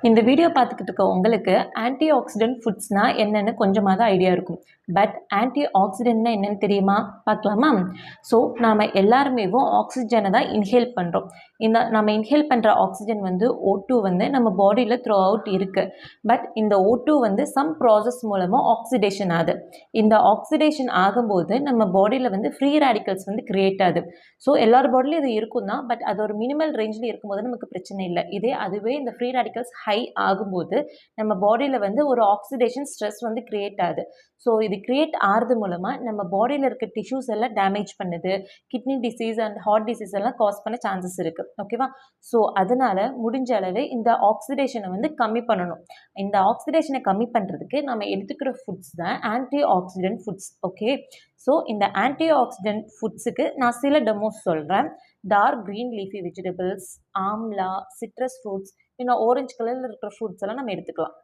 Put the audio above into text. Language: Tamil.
இந்த வீடியோ பார்த்துக்கிட்டு இருக்க உங்களுக்கு ஆன்டி ஆக்சிடென்ட் ஃபுட்ஸ்னா என்னன்னு கொஞ்சமாவது ஐடியா இருக்கும். பட் ஆன்டி ஆக்சிடென்ட்னா என்னன்னு தெரியுமா? பார்க்கலாமா? ஸோ நாம எல்லாருமே ஆக்சிஜனை தான் இன்ஹேல் பண்ணுறோம். இந்த நம்ம இன்ஹேல் பண்ணுற ஆக்சிஜன் வந்து O2 வந்து நம்ம பாடியில் த்ரூ அவுட் இருக்கு. பட் இந்த O2 வந்து சம் ப்ராசஸ் மூலமாக ஆக்சிடேஷன் ஆகுது. இந்த ஆக்சிடேஷன் ஆகும்போது நம்ம பாடியில் வந்து ஃப்ரீ ரேடிக்கல்ஸ் வந்து கிரியேட் ஆகுது. ஸோ எல்லார் பாடிலையும் இது இருக்கும் தான். பட் அது ஒரு மினிமல் ரேஞ்சில் இருக்கும்போது நமக்கு பிரச்சனை இல்லை. அதுவே இந்த ஃப்ரீ ரேடிக்கல்ஸ் ஹை ஆகும்போது நம்ம பாடியில் வந்து ஒரு ஆக்சிடேஷன் ஸ்ட்ரெஸ் வந்து கிரியேட் ஆகுது. ஸோ இது கிரியேட் ஆகிறது மூலமாக நம்ம பாடியில் இருக்க டிஷ்யூஸ் எல்லாம் டேமேஜ் பண்ணுது. Kidney disease and heart disease எல்லாம் காஸ் பண்ண சான்சஸ் இருக்குது. ஓகேவா? ஸோ அதனால முடிஞ்ச அளவு இந்த ஆக்சிடேஷனை வந்து கம்மி பண்ணணும். இந்த ஆக்சிடேஷனை கம்மி பண்ணுறதுக்கு நம்ம எடுத்துக்கிற ஃபுட்ஸ் தான் anti oxidant foods. Okay, so இந்த ஆன்டி ஆக்சிடென்ட் ஃபுட்ஸுக்கு நான் சில டெமோஸ் சொல்கிறேன். Dark green leafy vegetables, amla, citrus fruits, இன்னும் ஆரஞ்சு கலரில் இருக்கிற ஃப்ரூட்ஸ் எல்லாம் நம்ம எடுத்துக்கலாம்.